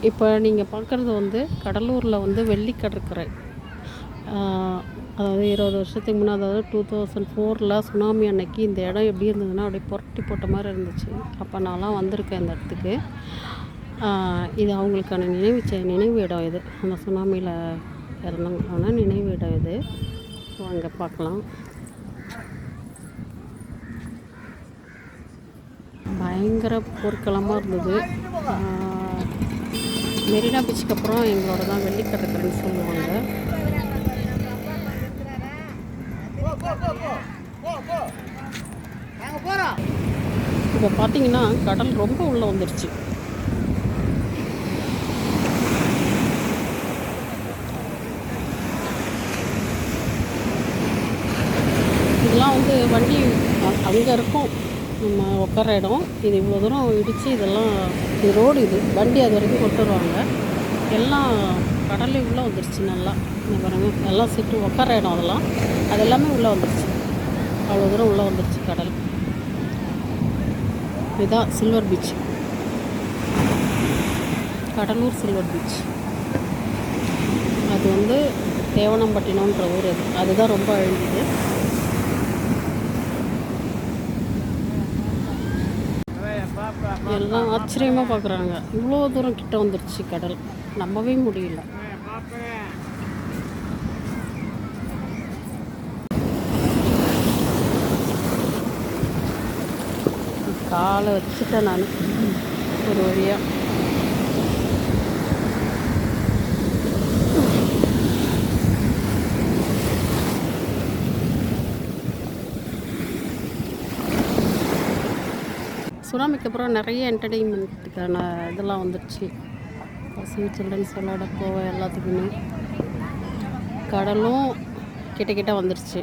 இப்போ நீங்கள் பார்க்குறது வந்து கடலூரில் வந்து வெள்ளி கடற்கரை. அதாவது 20 வருஷத்துக்கு முன்னாடி, அதாவது 2004 சுனாமி அன்னைக்கு இந்த இடம் எப்படி இருந்ததுன்னா அப்படியே புரட்டி போட்ட மாதிரி இருந்துச்சு. அப்போ நான்லாம் வந்திருக்கேன் இந்த இடத்துக்கு. இது அவங்களுக்கான நினைவு இடம் இது. அந்த சுனாமியில் இறந்தவங்களுக்கான நினைவு இடம் இது. வாங்க பார்க்கலாம். பயங்கர போர்க்களமாக இருந்தது. மெரினா பீச்சுக்கு அப்புறம் எங்களோட தான் வெள்ளி கடற்கரைன்னு சொல்லுவாங்க. இப்போ பார்த்தீங்கன்னா கடல் ரொம்ப உள்ளே வந்துடுச்சு. இதெல்லாம் வந்து வண்டி அங்கே இருக்கும் நம்ம உட்கார இடம். இது இவ்வளோ தூரம் இடித்து இதெல்லாம் இது ரோடு, இது வண்டி அது வரைக்கும் கொண்டு வருவாங்க. எல்லாம் கடலே உள்ளே வந்துடுச்சு. நல்லா பாருங்க, எல்லாம் சிட்டு உட்கார இடம் அது எல்லாமே உள்ளே வந்துடுச்சு. அவ்வளோ தூரம் உள்ளே வந்துடுச்சு கடல். இதுதான் silver beach, Cuddalore silver beach. அது வந்து தேவனம்பட்டினம்ன்ற ஊர். அதுதான் ரொம்ப அழிஞ்சுது. எல்லாம் ஆச்சரியமாக பார்க்குறாங்க. இவ்வளோ தூரம் கிட்ட வந்துடுச்சு கடல், நம்பவே முடியல. காலை வச்சுட்டேன் நான் ஒரு வழியாக. சுனாமிக்கு அப்புறம் நிறைய என்டர்டெயின்மெண்ட்டுக்கான இதெல்லாம் வந்துடுச்சு. பசங்க சில்ட்ரன்ஸ் விளையாட போக எல்லாத்துக்குமே கடலும் கிட்ட வந்துடுச்சு.